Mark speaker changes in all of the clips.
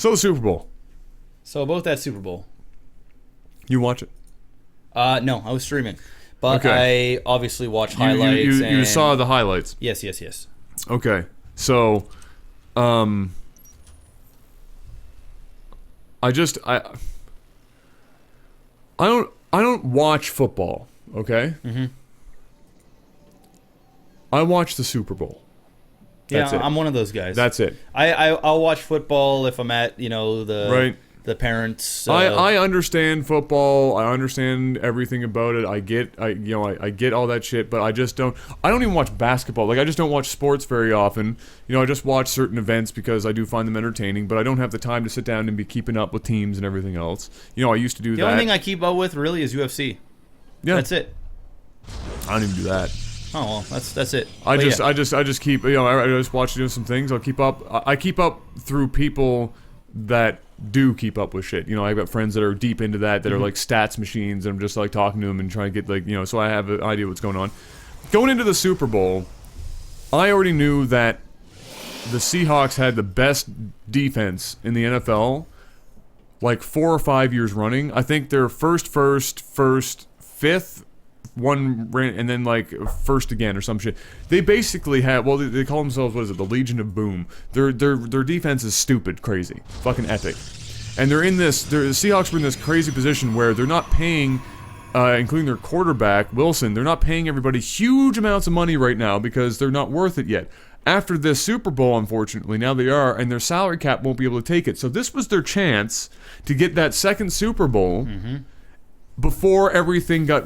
Speaker 1: So the Super Bowl.
Speaker 2: So about that Super Bowl.
Speaker 1: You watch it?
Speaker 2: No, I was streaming. But
Speaker 1: Okay.
Speaker 2: I obviously watched highlights.
Speaker 1: You saw the highlights.
Speaker 2: Yes.
Speaker 1: Okay. So, I don't watch football, okay?
Speaker 2: Mm-hmm.
Speaker 1: I watch the Super Bowl. That's it.
Speaker 2: I'm one of those guys.
Speaker 1: That's it.
Speaker 2: I'll watch football if I'm at the parents.
Speaker 1: I understand football. I understand everything about it. I get all that shit, but I don't even watch basketball. Like, I just don't watch sports very often. I just watch certain events because I do find them entertaining, but I don't have the time to sit down and be keeping up with teams and everything else. I used to do that.
Speaker 2: The only thing I keep up with really is UFC.
Speaker 1: Yeah.
Speaker 2: That's it.
Speaker 1: I don't even do that.
Speaker 2: Oh well, that's it.
Speaker 1: I just keep I just watch some things. I'll keep up. I keep up through people that do keep up with shit. I've got friends that are deep into that are like stats machines, and I'm just like talking to them and trying to get so I have an idea what's going on. Going into the Super Bowl, I already knew that the Seahawks had the best defense in the NFL like 4 or 5 years running. I think they're first, fifth, one ran, and then like first again or some shit. They basically have, they call themselves, what is it, the Legion of Boom. Their defense is stupid, crazy, fucking epic. And the Seahawks were in this crazy position where they're not paying, including their quarterback, Wilson, they're not paying everybody huge amounts of money right now because they're not worth it yet. After this Super Bowl, unfortunately, now they are, and their salary cap won't be able to take it. So this was their chance to get that second Super Bowl before everything got...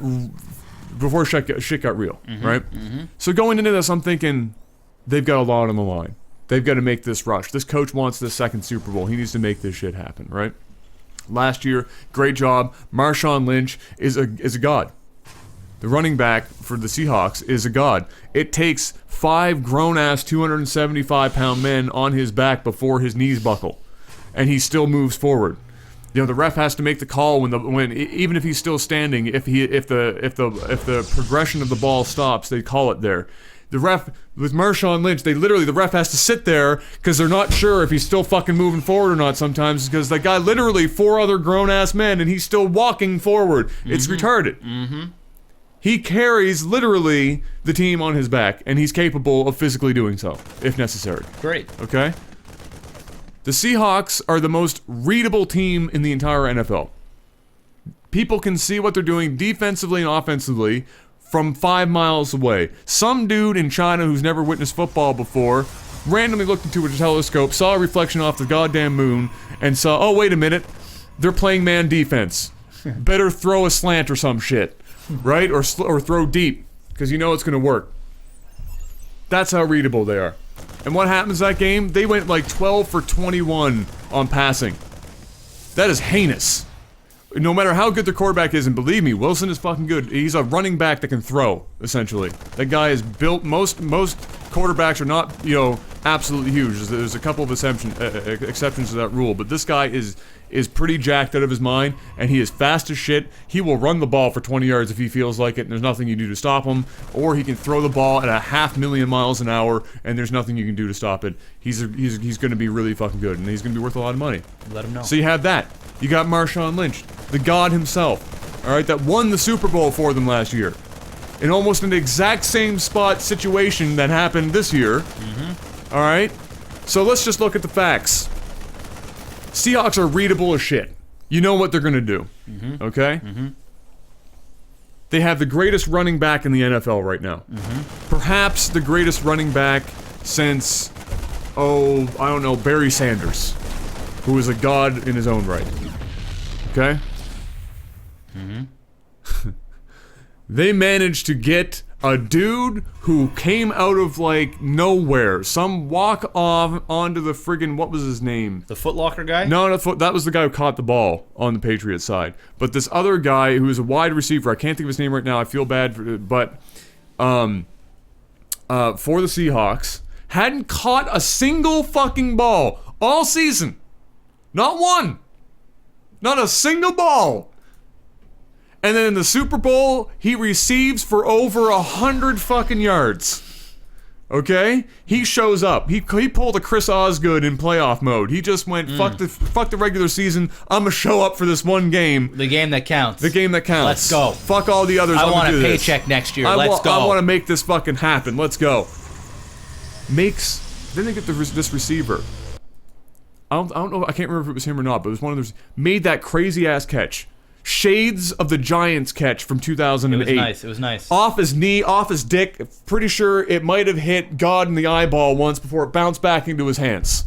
Speaker 1: Before shit got real, right? Mm-hmm. So going into this, I'm thinking, they've got a lot on the line. They've got to make this rush. This coach wants this second Super Bowl. He needs to make this shit happen, right? Last year, great job. Marshawn Lynch is a god. The running back for the Seahawks is a god. It takes 5 grown-ass 275-pound men on his back before his knees buckle, and he still moves forward. The ref has to make the call when even if he's still standing, if the progression of the ball stops, they call it there. The ref with Marshawn Lynch, the ref has to sit there because they're not sure if he's still fucking moving forward or not sometimes, because the guy literally 4 other grown ass men and he's still walking forward. It's retarded. He carries literally the team on his back, and he's capable of physically doing so if necessary.
Speaker 2: Great.
Speaker 1: Okay? The Seahawks are the most readable team in the entire NFL. People can see what they're doing defensively and offensively from 5 miles away. Some dude in China who's never witnessed football before randomly looked into a telescope, saw a reflection off the goddamn moon, and saw, oh, wait a minute, they're playing man defense. Better throw a slant or some shit, right? Or throw deep, because you know it's going to work. That's how readable they are. And what happens that game? They went like 12 for 21 on passing. That is heinous. No matter how good their quarterback is, and believe me, Wilson is fucking good. He's a running back that can throw, essentially. That guy is built, most quarterbacks are not, absolutely huge. There's a couple of exceptions to that rule, but this guy is pretty jacked out of his mind, and he is fast as shit. He will run the ball for 20 yards if he feels like it, and there's nothing you do to stop him. Or he can throw the ball at 500,000 miles an hour, and there's nothing you can do to stop it. He's going to be really fucking good, and he's going to be worth a lot of money.
Speaker 2: Let him know.
Speaker 1: So you have that. You got Marshawn Lynch, the god himself, all right, that won the Super Bowl for them last year. In almost an exact same situation that happened this year. All right? So let's just look at the facts. Seahawks are readable as shit. You know what they're going to do. Okay? They have the greatest running back in the NFL right now. Perhaps the greatest running back since, Barry Sanders, who is a god in his own right. Okay? They managed to get a dude who came out of, like, nowhere. Some walk off onto the friggin', what was his name?
Speaker 2: The Foot Locker guy?
Speaker 1: No, that was the guy who caught the ball on the Patriots side. But this other guy who is a wide receiver, I can't think of his name right now, I feel bad, for the Seahawks, hadn't caught a single fucking ball all season. Not one. Not a single ball. And then in the Super Bowl, he receives for over 100 fucking yards. Okay? He shows up. He pulled a Chris Osgood in playoff mode. He just went, fuck the regular season. I'm gonna show up for this one game.
Speaker 2: The game that counts.
Speaker 1: The game that counts.
Speaker 2: Let's go.
Speaker 1: Fuck all the others.
Speaker 2: I want a paycheck next year. Let's go.
Speaker 1: I want to make this fucking happen. Let's go. Then they get this receiver. I don't know. I can't remember if it was him or not, but it was one of those. Made that crazy ass catch. Shades of the Giants catch from 2008.
Speaker 2: It was nice.
Speaker 1: Off his knee, off his dick. Pretty sure it might have hit God in the eyeball once before it bounced back into his hands.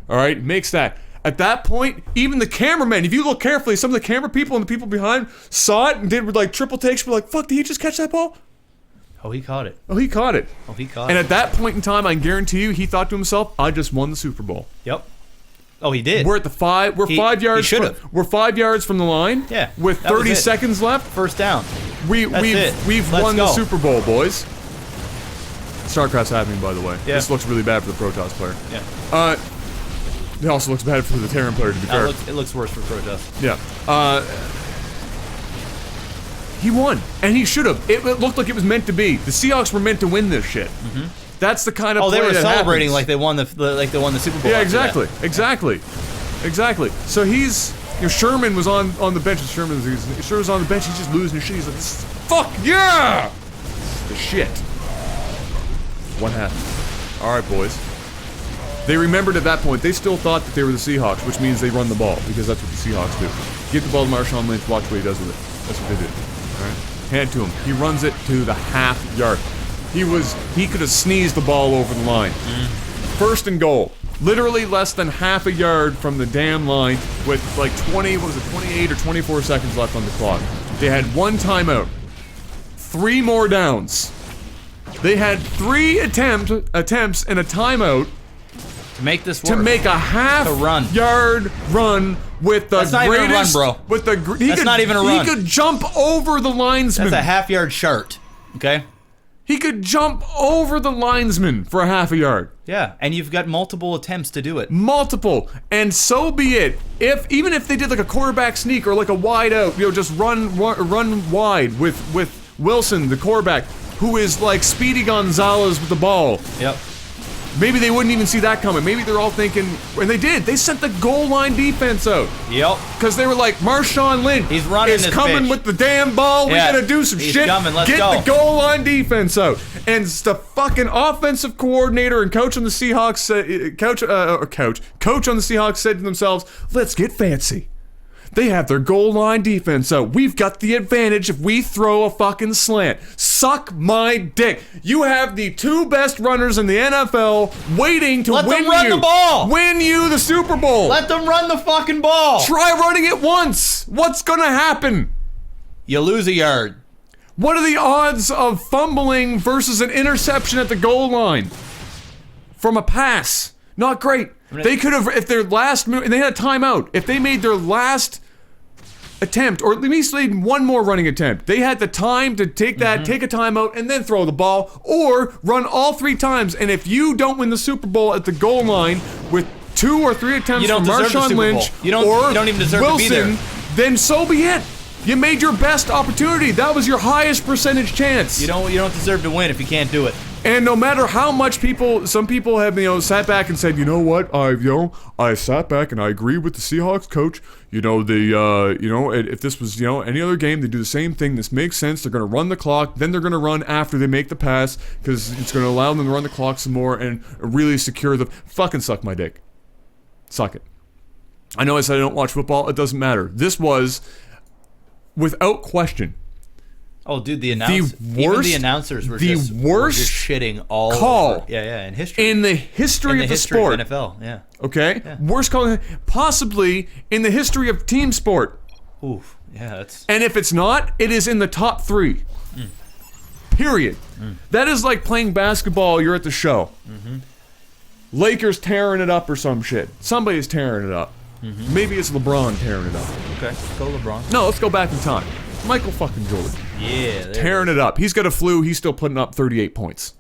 Speaker 1: All right, makes that. At that point, even the cameraman, if you look carefully, some of the camera people and the people behind saw it and did like triple takes. Were like, "Fuck, did he just catch that ball?"
Speaker 2: Oh, he caught it.
Speaker 1: Oh, he caught it.
Speaker 2: Oh, he caught it.
Speaker 1: And at that point in time, I guarantee you, he thought to himself, "I just won the Super Bowl."
Speaker 2: Yep. Oh, he did.
Speaker 1: We're at the 5. We're 5 yards. We're 5 yards from the line.
Speaker 2: Yeah.
Speaker 1: With 30 seconds left.
Speaker 2: First down.
Speaker 1: We've won the Super Bowl, boys. Starcraft's happening, by the way. Yeah. This looks really bad for the Protoss player.
Speaker 2: Yeah.
Speaker 1: It also looks bad for the Terran player, to be fair.
Speaker 2: It looks worse for Protoss.
Speaker 1: Yeah. He won, and he should have. It looked like it was meant to be. The Seahawks were meant to win this shit. Mm-hmm. That's the kind of play
Speaker 2: they were
Speaker 1: that
Speaker 2: celebrating
Speaker 1: happens.
Speaker 2: like they won the Super Bowl.
Speaker 1: Yeah, exactly. So Sherman was on the bench. Sherman's on the bench. He's just losing his shit. He's like, "Fuck yeah!" The shit. What happened? All right, boys. They remembered at that point. They still thought that they were the Seahawks, which means they run the ball because that's what the Seahawks do. Give the ball to Marshawn Lynch. Watch what he does with it. That's what they do. All right. Hand it to him. He runs it to the half yard. He could have sneezed the ball over the line. First and goal. Literally less than half a yard from the damn line with like 28 or 24 seconds left on the clock. They had one timeout. 3 more downs. They had 3 attempts and a timeout
Speaker 2: to make this work.
Speaker 1: To make a half-yard run with the
Speaker 2: That's not
Speaker 1: greatest...
Speaker 2: even a run, bro.
Speaker 1: With the,
Speaker 2: That's not even a run.
Speaker 1: He could jump over the linesman.
Speaker 2: That's a half-yard shart. Okay?
Speaker 1: He could jump over the linesman for a half a yard.
Speaker 2: Yeah, and you've got multiple attempts to do it.
Speaker 1: Multiple. And so be it. Even if they did like a quarterback sneak or like a wide out, just run wide with Wilson, the quarterback, who is like Speedy Gonzalez with the ball.
Speaker 2: Yep.
Speaker 1: Maybe they wouldn't even see that coming. Maybe they're all thinking, and they did. They sent the goal line defense out.
Speaker 2: Yep.
Speaker 1: Because they were like, Marshawn Lynch is coming with the damn ball. Yeah. We gotta do some shit.
Speaker 2: Let's
Speaker 1: Get
Speaker 2: go.
Speaker 1: the goal line defense out. And the fucking offensive coordinator and coach on the Seahawks, coach on the Seahawks said to themselves, "Let's get fancy. They have their goal line defense out. We've got the advantage if we throw a fucking slant. Suck my dick. You have the 2 best runners in the NFL waiting to win you the Super Bowl.
Speaker 2: Let them run the fucking ball.
Speaker 1: Try running it once. What's gonna happen?
Speaker 2: You lose a yard.
Speaker 1: What are the odds of fumbling versus an interception at the goal line from a pass? Not great. They could have, if their last move, and they had a timeout, if they made their last attempt, or at least they made one more running attempt, they had the time to take that, take a timeout, and then throw the ball, or run all 3 times. And if you don't win the Super Bowl at the goal line with 2 or 3 attempts from Marshawn Lynch
Speaker 2: you don't even deserve
Speaker 1: Wilson,
Speaker 2: to be there.
Speaker 1: then so be it. You made your best opportunity. That was your highest percentage chance.
Speaker 2: You don't deserve to win if you can't do it.
Speaker 1: And no matter how much some people have, sat back and said, you know what, I sat back and I agree with the Seahawks coach. If this was, any other game, they do the same thing. This makes sense. They're going to run the clock. Then they're going to run after they make the pass because it's going to allow them to run the clock some more and really secure the fucking suck my dick. Suck it. I know I said I don't watch football. It doesn't matter. This was, without question,
Speaker 2: oh, dude, even the announcers were just shitting all over. Yeah, in history.
Speaker 1: In the history of the sport.
Speaker 2: Of NFL, yeah.
Speaker 1: Okay? Yeah. Worst call, possibly in the history of team sport.
Speaker 2: Oof, yeah, that's...
Speaker 1: And if it's not, it is in the top 3. Period. That is like playing basketball, you're at the show. Lakers tearing it up or some shit. Somebody's tearing it up. Maybe it's LeBron tearing it up.
Speaker 2: Okay, let's go LeBron.
Speaker 1: No, let's go back in time. Michael fucking Jordan.
Speaker 2: Yeah.
Speaker 1: Tearing it up. He's got a flu. He's still putting up 38 points.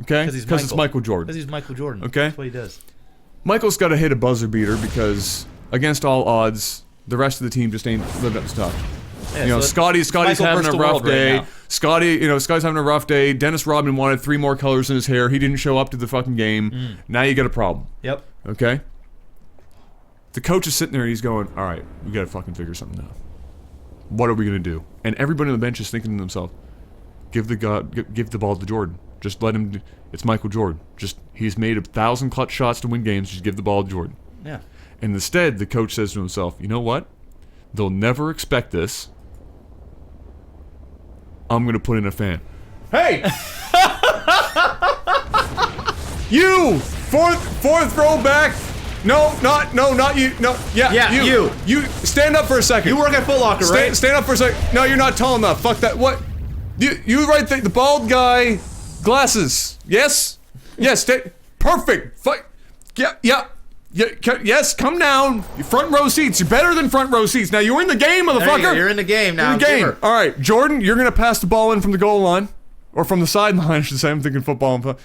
Speaker 1: Okay? Because it's Michael Jordan.
Speaker 2: Because he's Michael Jordan.
Speaker 1: Okay?
Speaker 2: That's what he does.
Speaker 1: Michael's got to hit a buzzer beater because, against all odds, the rest of the team just ain't lived up to stuff. Yeah, Scotty's having a rough day. Scotty's having a rough day. Dennis Rodman wanted 3 more colors in his hair. He didn't show up to the fucking game. Now you got a problem.
Speaker 2: Yep.
Speaker 1: Okay? The coach is sitting there and he's going, all right, we got to fucking figure something out. What are we going to do? And everybody on the bench is thinking to themselves, give the ball to Jordan. Just let him, it's Michael Jordan. He's made 1,000 clutch shots to win games. Just give the ball to Jordan.
Speaker 2: Yeah.
Speaker 1: And instead, the coach says to himself, you know what? They'll never expect this. I'm going to put in a fan. Hey! You! Fourth row back. No, not you. No, yeah, you. You stand up for a second.
Speaker 2: You work at Foot Locker, right?
Speaker 1: Stand up for a second. No, you're not tall enough. Fuck that. What? You right there. The bald guy, glasses. Yes. Perfect. Fuck. Yeah. Yes. Come down. Front row seats. You're better than front row seats. Now you're in the game, motherfucker.
Speaker 2: You're in the game now.
Speaker 1: You're in the game. All right, Jordan. You're gonna pass the ball in from the goal line, or from the sideline. I should say. I'm thinking football.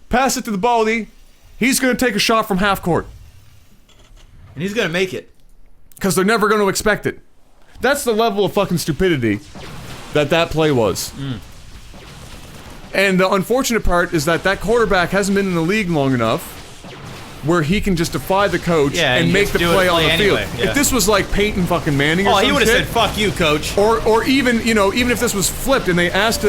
Speaker 1: Pass it to the baldy. He's gonna take a shot from half court.
Speaker 2: And he's gonna make it.
Speaker 1: Because they're never gonna expect it. That's the level of fucking stupidity that play was. And the unfortunate part is that quarterback hasn't been in the league long enough where he can just defy the coach and make the play on the field. Yeah. If this was like Peyton fucking Manning or something,
Speaker 2: he would have said, "Fuck you, coach."
Speaker 1: Or even if this was flipped and they asked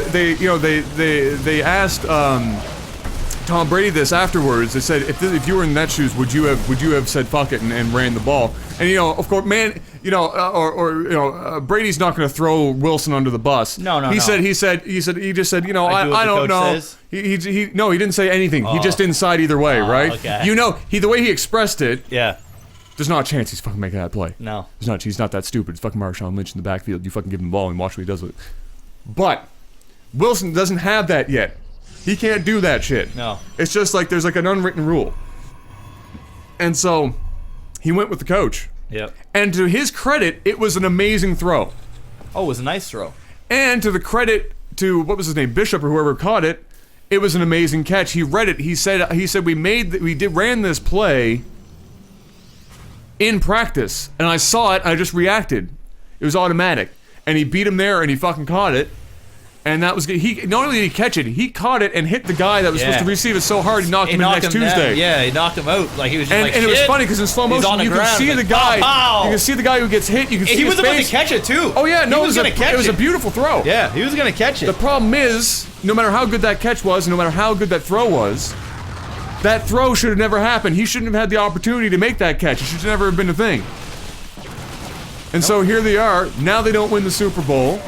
Speaker 1: Tom Brady this afterwards. They said, if you were in that shoes, would you have said fuck it and ran the ball? And of course, Brady's not going to throw Wilson under the bus.
Speaker 2: No.
Speaker 1: He just said, I don't know. He didn't say anything. He just didn't side either way, right?
Speaker 2: Okay.
Speaker 1: The way he expressed it.
Speaker 2: Yeah.
Speaker 1: There's not a chance he's fucking making that play.
Speaker 2: No.
Speaker 1: He's not that stupid. It's fucking Marshawn Lynch in the backfield. You fucking give him the ball and watch what he does with it. But Wilson doesn't have that yet. He can't do that shit.
Speaker 2: No.
Speaker 1: It's just like there's like an unwritten rule. And so he went with the coach.
Speaker 2: Yep.
Speaker 1: And to his credit, it was an amazing throw.
Speaker 2: Oh, it was a nice throw.
Speaker 1: And to the credit to what was his name, Bishop or whoever caught it, it was an amazing catch. He read it. He said we ran this play in practice, and I saw it. I just reacted. It was automatic, and he beat him there, and he fucking caught it. And that was good. He not only did he catch it, he caught it and hit the guy that was supposed to receive it so hard he knocked him in next Tuesday.
Speaker 2: Yeah, he knocked him out. Like he was just
Speaker 1: and it was funny because in slow motion you can see the guy. You can see the guy who gets hit. You can see
Speaker 2: he was
Speaker 1: his
Speaker 2: about
Speaker 1: face.
Speaker 2: to catch it too.
Speaker 1: Oh yeah, no, it was a beautiful throw.
Speaker 2: Yeah, he was gonna catch it.
Speaker 1: The problem is, no matter how good that catch was, no matter how good that throw was, that throw should have never happened. He shouldn't have had the opportunity to make that catch. It should never have been a thing. And so here they are. Now they don't win the Super Bowl.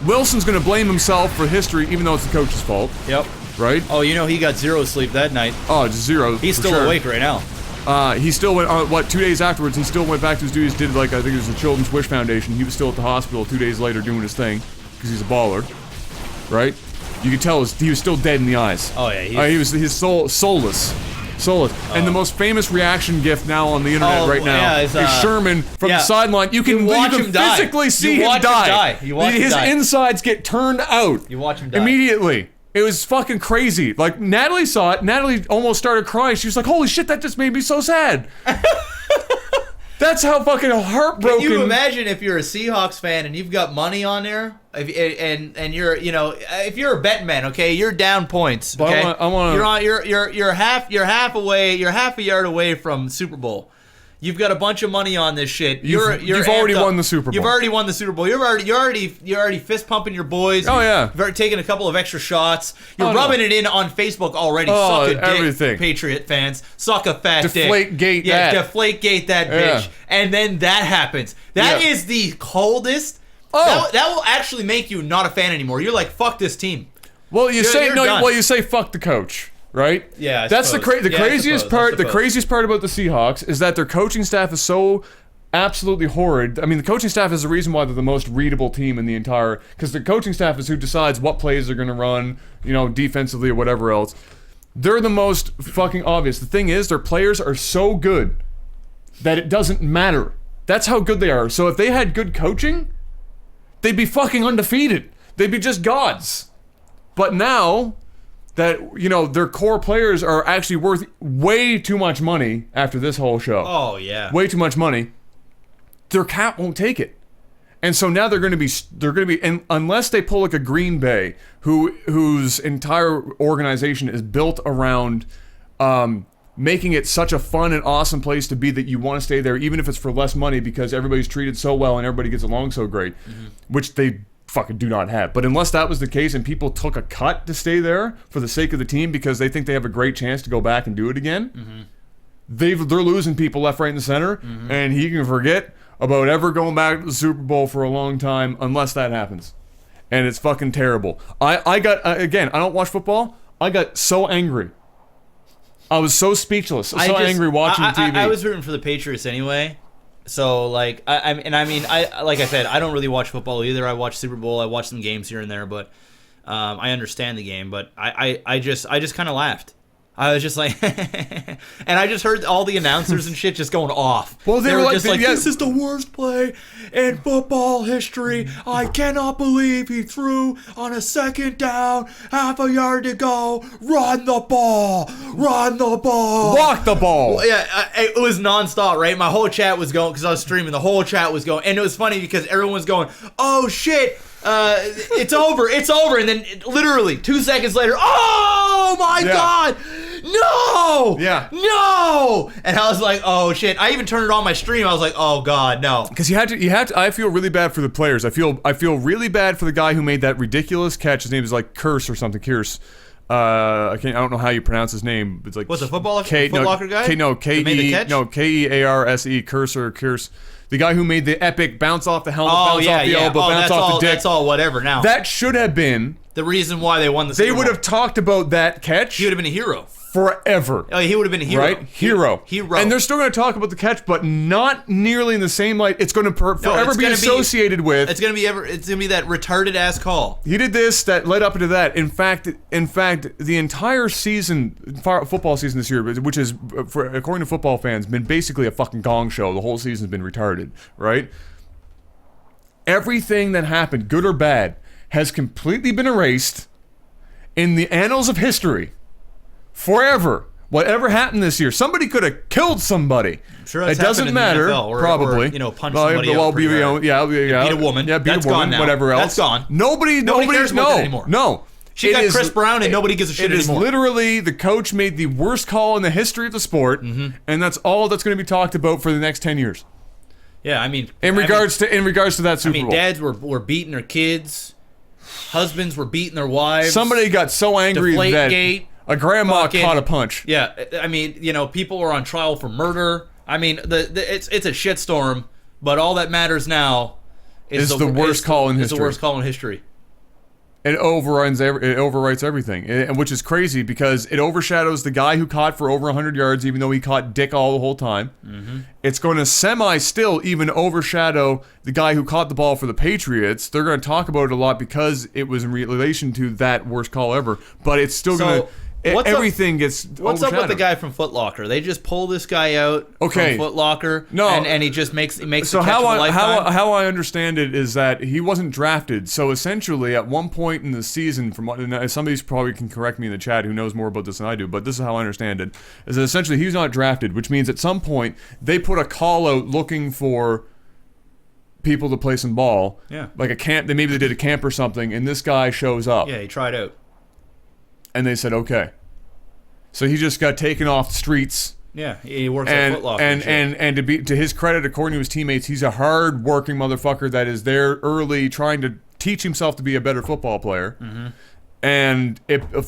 Speaker 1: Wilson's going to blame himself for history, even though it's the coach's fault.
Speaker 2: Yep.
Speaker 1: Right?
Speaker 2: Oh, he got zero sleep that night.
Speaker 1: Oh, just zero.
Speaker 2: He's still awake right now.
Speaker 1: He still went, 2 days afterwards, he still went back to his duties, did I think it was the Children's Wish Foundation. He was still at the hospital 2 days later doing his thing, because he's a baller. Right? You could tell he was still dead in the eyes.
Speaker 2: Oh, yeah.
Speaker 1: His soulless. And the most famous reaction gif now on the internet right now is Sherman from the sideline. You can physically see him die. His insides get turned out.
Speaker 2: You watch him die.
Speaker 1: Immediately. It was fucking crazy. Like, Natalie saw it. Natalie almost started crying. She was like, holy shit, that just made me so sad. That's how fucking heartbroken.
Speaker 2: Can you imagine if you're a Seahawks fan and you've got money on there, and you're if you're a betting man, okay, you're down points. Okay, you're half a yard away from Super Bowl. You've got a bunch of money on this shit.
Speaker 1: You've already won the Super Bowl.
Speaker 2: You've already won the Super Bowl. You're already fist pumping your boys.
Speaker 1: Oh yeah.
Speaker 2: You've already taken a couple of extra shots. You're rubbing it in on Facebook already. Suck a dick,
Speaker 1: everything.
Speaker 2: Patriot fans. Suck a fat dick.
Speaker 1: Deflategate that.
Speaker 2: Deflategate that bitch. And then that happens. That is the coldest. Oh. That will actually make you not a fan anymore. You're like, fuck this team.
Speaker 1: Well, you say fuck the coach. Right?
Speaker 2: Yeah,
Speaker 1: that's the craziest part. The craziest part about the Seahawks is that their coaching staff is so absolutely horrid. I mean, the coaching staff is the reason why they're the most readable team in the entire. Because the coaching staff is who decides what plays they're going to run, defensively or whatever else. They're the most fucking obvious. The thing is, their players are so good that it doesn't matter. That's how good they are. So if they had good coaching, they'd be fucking undefeated. They'd be just gods. But now that their core players are actually worth way too much money after this whole show.
Speaker 2: Oh yeah,
Speaker 1: way too much money. Their cap won't take it, And so now they're going to be, and unless they pull like a Green Bay, whose entire organization is built around making it such a fun and awesome place to be that you want to stay there, even if it's for less money, because everybody's treated so well and everybody gets along so great, which they fucking do not have. But unless that was the case and people took a cut to stay there for the sake of the team because they think they have a great chance to go back and do it again, they're losing people left, right, and center, and he can forget about ever going back to the Super Bowl for a long time unless that happens. And it's fucking terrible. I got, again, I don't watch football. I got so angry. I was so speechless, angry watching TV.
Speaker 2: I was rooting for the Patriots anyway. So, like, I like I said, I don't really watch football either. I watch Super Bowl. I watch some games here and there, but I understand the game. But I just kind of laughed. I was just like, and I just heard all the announcers and shit just going off.
Speaker 1: Well, they were
Speaker 2: just like, this is the worst play in football history. I cannot believe he threw on a second down, half a yard to go. Run the ball. Run the ball.
Speaker 1: Block the ball.
Speaker 2: Well, yeah, it was nonstop, right? My whole chat was going, because I was streaming, the whole chat was going. And it was funny because everyone's going, oh, shit. It's over, and then literally 2 seconds later, oh my god, no, no, and I was like, oh shit. I even turned it on my stream. I was like, oh god, no,
Speaker 1: because you had to. I feel really bad for the players. I feel really bad for the guy who made that ridiculous catch. His name is like Curse or something. Pierce. I don't know how you pronounce his name. It's like
Speaker 2: what's a Footlocker guy?
Speaker 1: Kearse, Curse. The guy who made the epic bounce off the helmet, bounce off the elbow, bounce off the dick.
Speaker 2: That's all whatever now.
Speaker 1: That should have been
Speaker 2: the reason why they won the Super Bowl.
Speaker 1: They would have talked about that catch.
Speaker 2: He would have been a hero.
Speaker 1: Forever.
Speaker 2: Oh, he would have been a hero.
Speaker 1: Right? Hero. And they're still going to talk about the catch, but not nearly in the same light. It's going to forever be associated with.
Speaker 2: It's going to be that retarded ass call.
Speaker 1: He did this that led up into that. In fact, the entire football season this year, which is, according to football fans, been basically a fucking gong show. The whole season's been retarded, right? Everything that happened, good or bad, has completely been erased in the annals of history. Forever. Whatever happened this year, somebody could have killed somebody.
Speaker 2: I'm sure that's
Speaker 1: it doesn't matter.
Speaker 2: In the NFL,
Speaker 1: probably.
Speaker 2: Or, punch somebody up.
Speaker 1: Beat a woman. Yeah, beat a woman. Whatever else.
Speaker 2: That's gone.
Speaker 1: Nobody cares about that anymore. No.
Speaker 2: She got Chris Brown, and nobody gives a shit anymore.
Speaker 1: It is literally the coach made the worst call in the history of the sport, and that's all that's going to be talked about for the next 10 years.
Speaker 2: Yeah, I mean,
Speaker 1: in regards to that Super Bowl.
Speaker 2: Dads were beating their kids, husbands were beating their wives.
Speaker 1: Somebody got so angry that a grandma caught a punch.
Speaker 2: Yeah, I mean, people are on trial for murder. I mean, it's a shitstorm, but all that matters now is
Speaker 1: the worst call in history.
Speaker 2: It's the worst call in history.
Speaker 1: It overwrites everything, which is crazy because it overshadows the guy who caught for over 100 yards, even though he caught dick all the whole time. It's going to still even overshadow the guy who caught the ball for the Patriots. They're going to talk about it a lot because it was in relation to that worst call ever, but it's still going to... Everything gets
Speaker 2: What's up with the guy from Foot Locker? They just pull this guy out from Foot Locker, and he just makes
Speaker 1: so how I understand it is that he wasn't drafted. So essentially, at one point in the season, somebody probably can correct me in the chat who knows more about this than I do, but this is how I understand it: is that essentially he's not drafted, which means at some point they put a call out looking for people to play some ball, like a camp. Maybe they did a camp or something, and this guy shows up.
Speaker 2: Yeah, he tried out.
Speaker 1: And they said, okay. So he just got taken off the streets.
Speaker 2: Yeah, he works at Foot Locker.
Speaker 1: And to his credit, according to his teammates, he's a hard-working motherfucker that is there early trying to teach himself to be a better football player. And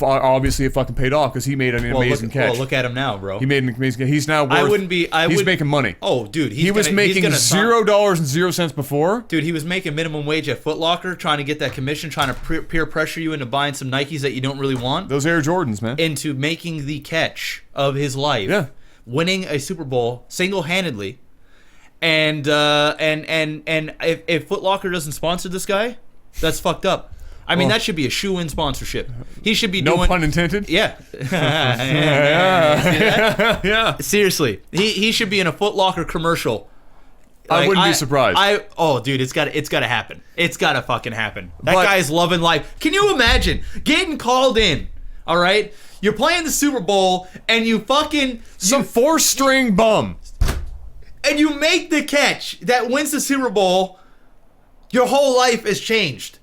Speaker 1: obviously it fucking paid off because he made an amazing catch.
Speaker 2: Well, look at him now, bro.
Speaker 1: He made an amazing catch. He's now worth... He's making money.
Speaker 2: Oh, dude.
Speaker 1: He was making $0.00 before.
Speaker 2: Dude, he was making minimum wage at Foot Locker, trying to get that commission, trying to peer pressure you into buying some Nikes that you don't really want.
Speaker 1: Those Air Jordans, man.
Speaker 2: Into making the catch of his life.
Speaker 1: Yeah.
Speaker 2: Winning a Super Bowl single-handedly. And if Foot Locker doesn't sponsor this guy, that's fucked up. I mean, that should be a shoe-in sponsorship. He should be doing...
Speaker 1: No pun intended?
Speaker 2: Yeah.
Speaker 1: Yeah.
Speaker 2: Seriously. He should be in a Foot Locker commercial.
Speaker 1: I wouldn't be surprised.
Speaker 2: Dude, it's got to happen. It's got to fucking happen. That guy's loving life. Can you imagine getting called in, all right? You're playing the Super Bowl, and you fucking...
Speaker 1: Some four-string bum.
Speaker 2: And you make the catch that wins the Super Bowl... Your whole life is changed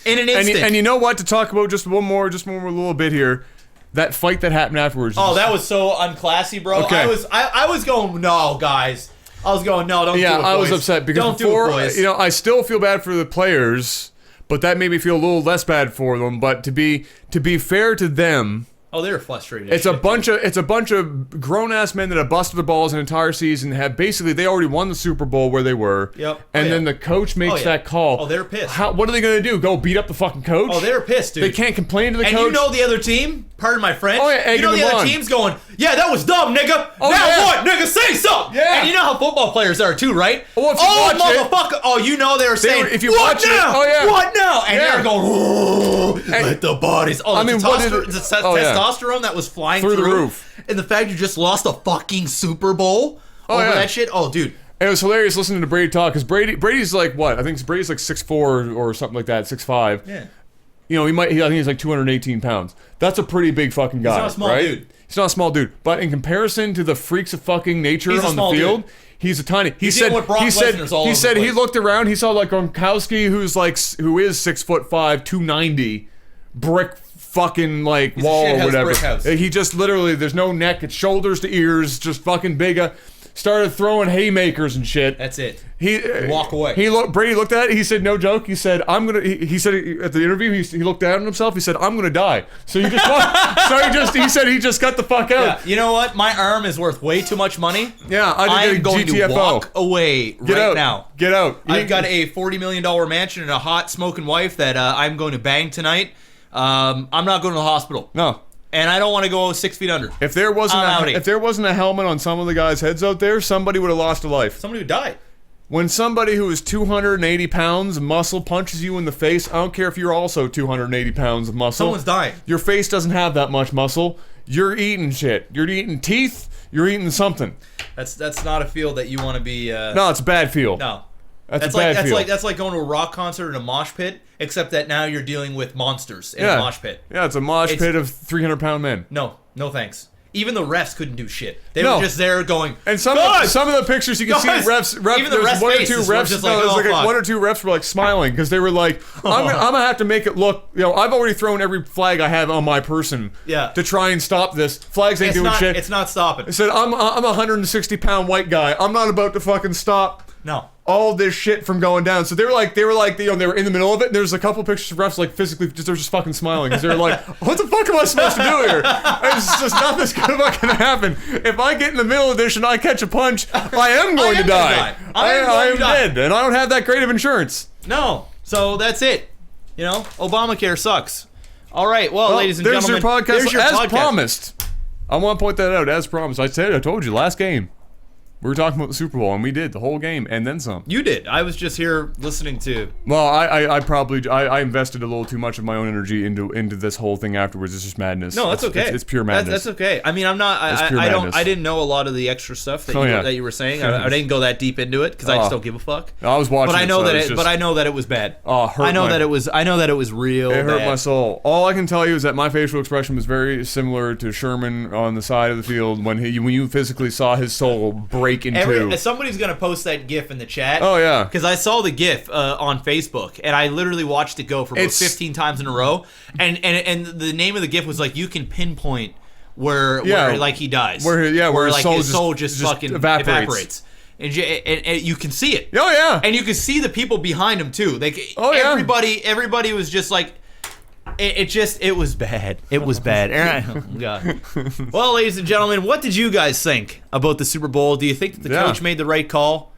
Speaker 2: in an instant.
Speaker 1: And you know what? To talk about just one more little bit here. That fight that happened afterwards.
Speaker 2: Oh, that was so unclassy, bro.
Speaker 1: Okay.
Speaker 2: I was going, no, guys. I was going, no, don't do it, boys.
Speaker 1: Yeah, I was upset because
Speaker 2: don't
Speaker 1: before,
Speaker 2: do it, boys.
Speaker 1: I still feel bad for the players, but that made me feel a little less bad for them. But to be fair to them,
Speaker 2: oh, they were frustrated.
Speaker 1: it's a bunch of grown ass men that have busted their balls an entire season. They already won the Super Bowl where they were.
Speaker 2: Yep.
Speaker 1: And then the coach makes that call.
Speaker 2: Oh, they're pissed.
Speaker 1: What are they gonna do? Go beat up the fucking coach?
Speaker 2: Oh, they're pissed, dude.
Speaker 1: They can't complain to the coach.
Speaker 2: And you know the other team? Pardon my French.
Speaker 1: Oh, yeah,
Speaker 2: you know the other team's going, yeah, that was dumb, nigga.
Speaker 1: Oh,
Speaker 2: now
Speaker 1: yeah.
Speaker 2: what, nigga? Say something.
Speaker 1: Yeah.
Speaker 2: And you know how football players are too, right?
Speaker 1: Well, if you watch
Speaker 2: motherfucker. Oh, you know they were saying,
Speaker 1: if you
Speaker 2: what
Speaker 1: watch
Speaker 2: now?
Speaker 1: it, oh yeah,
Speaker 2: what now? And
Speaker 1: yeah.
Speaker 2: they're going, let the bodies. Oh, testosterone that was flying through
Speaker 1: the roof.
Speaker 2: And the fact you just lost a fucking Super Bowl over that shit. Oh, dude.
Speaker 1: It was hilarious listening to Brady talk because Brady's like what? I think Brady's like 6'4" or something like that, 6'5".
Speaker 2: Yeah.
Speaker 1: You know, I think he's like 218 pounds. That's a pretty big fucking guy. He's
Speaker 2: not a small
Speaker 1: right?
Speaker 2: dude.
Speaker 1: He's not a small dude. But in comparison to the freaks of fucking nature on the field, he's a tiny. He said he looked around, he saw like Gronkowski, who is 6'5", 290, brick fucking like wall or whatever. He just literally, there's no neck, it's shoulders to ears, just fucking big. Started throwing haymakers and shit.
Speaker 2: That's it.
Speaker 1: Walk away. Brady looked at it. He said, "No joke." He said, "I'm gonna." He said at the interview, he looked down at himself. He said, "I'm gonna die." So he just got the fuck out.
Speaker 2: Yeah. You know what? My arm is worth way too much money.
Speaker 1: Yeah,
Speaker 2: I'm going to walk away now.
Speaker 1: Get out.
Speaker 2: I've got a $40 million mansion and a hot smoking wife that I'm going to bang tonight. I'm not going to the hospital.
Speaker 1: No.
Speaker 2: And I don't want to go 6 feet under.
Speaker 1: If there wasn't a helmet on some of the guys' heads out there, somebody would have lost a life.
Speaker 2: Somebody would die.
Speaker 1: When somebody who is 280 pounds of muscle punches you in the face, I don't care if you're also 280 pounds of muscle.
Speaker 2: Someone's dying.
Speaker 1: Your face doesn't have that much muscle. You're eating shit. You're eating teeth. You're eating something.
Speaker 2: That's not a field that you want to be.
Speaker 1: No, it's a bad field.
Speaker 2: No.
Speaker 1: That's a bad field.
Speaker 2: That's like going to a rock concert in a mosh pit, except that now you're dealing with monsters in a mosh pit.
Speaker 1: Yeah, it's a mosh pit of 300-pound men.
Speaker 2: No thanks. Even the refs couldn't do shit. They were just there going.
Speaker 1: And some of the pictures you can see refs.
Speaker 2: Even the refs'
Speaker 1: one or two refs. One or two refs were like smiling because they were like, "I'm gonna have to make it look." You know, I've already thrown every flag I have on my person.
Speaker 2: Yeah.
Speaker 1: To try and stop this. Flags ain't doing shit.
Speaker 2: It's not stopping.
Speaker 1: I said, "I'm a 160-pound white guy. I'm not about to fucking stop."
Speaker 2: No.
Speaker 1: All this shit from going down. So they were in the middle of it. And there's a couple pictures of refs like physically they're just fucking smiling because they're like, what the fuck am I supposed to do here? It's just nothing's gonna happen. If I get in the middle of this and I catch a punch, I am going to die. I am dead, and I don't have that great of insurance.
Speaker 2: No. So that's it. You know, Obamacare sucks. All right. Well, ladies and gentlemen,
Speaker 1: there's your podcast. As promised. I want to point that out. As promised. I told you last game. We were talking about the Super Bowl, and we did the whole game, and then some.
Speaker 2: You did. I was just here listening to.
Speaker 1: Well, I invested a little too much of my own energy into this whole thing afterwards. It's just madness.
Speaker 2: No, that's okay.
Speaker 1: It's pure madness.
Speaker 2: That's okay. I mean, I'm not. I didn't know a lot of the extra stuff that you were saying. I didn't go that deep into it because I just don't give a fuck.
Speaker 1: I was watching.
Speaker 2: But I know that it was bad.
Speaker 1: Oh,
Speaker 2: I know that it was real.
Speaker 1: It hurt my soul. All I can tell you is that my facial expression was very similar to Sherman on the side of the field when you physically saw his soul break in two.
Speaker 2: Somebody's gonna post that GIF in the chat.
Speaker 1: Oh yeah,
Speaker 2: because I saw the GIF on Facebook and I literally watched it go for about 15 times in a row. And the name of the GIF was like, you can pinpoint where like he dies.
Speaker 1: Where
Speaker 2: his soul just fucking evaporates. And you can see it.
Speaker 1: Oh yeah,
Speaker 2: and you can see the people behind him too. Like everybody was just like. It was bad. It was bad. Oh, God. Well, ladies and gentlemen, what did you guys think about the Super Bowl? Do you think that the coach made the right call?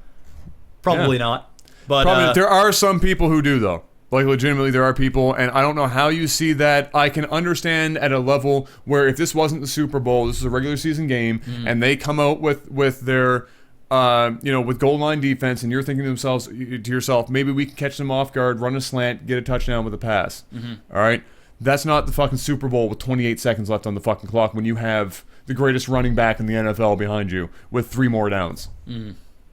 Speaker 2: Probably not. But
Speaker 1: there are some people who do, though. Like, legitimately, there are people, and I don't know how you see that. I can understand at a level where if this wasn't the Super Bowl, this is a regular season game, and they come out with their... with goal line defense, and you're thinking to yourself, maybe we can catch them off guard, run a slant, get a touchdown with a pass. All right? That's not the fucking Super Bowl with 28 seconds left on the fucking clock when you have the greatest running back in the NFL behind you with 3 more downs.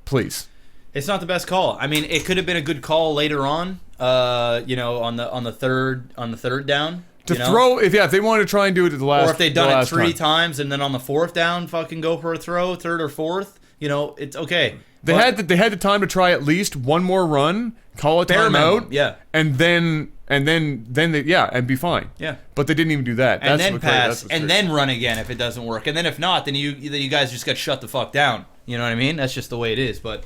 Speaker 1: Please.
Speaker 2: It's not the best call. I mean, it could have been a good call later on, on the third down.
Speaker 1: Throw, if they wanted to try and do it at the last,
Speaker 2: or if they'd done it 3 times and then on the 4th down, fucking go for a throw, 3rd or 4th. You know, it's okay.
Speaker 1: They had the time to try at least one more run, call a timeout,
Speaker 2: yeah,
Speaker 1: and then and be fine.
Speaker 2: Yeah.
Speaker 1: But they didn't even do that.
Speaker 2: And then pass, and then run again if it doesn't work. And then if not, then you guys just got shut the fuck down. You know what I mean? That's just the way it is. But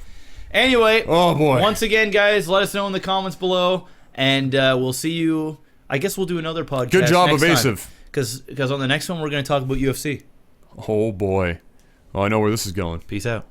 Speaker 2: anyway,
Speaker 1: oh boy.
Speaker 2: Once again, guys, let us know in the comments below, and we'll see you. I guess we'll do another podcast.
Speaker 1: Good job, Evasive.
Speaker 2: Because on the next one we're going to talk about UFC.
Speaker 1: Oh boy. Oh, I know where this is going.
Speaker 2: Peace out.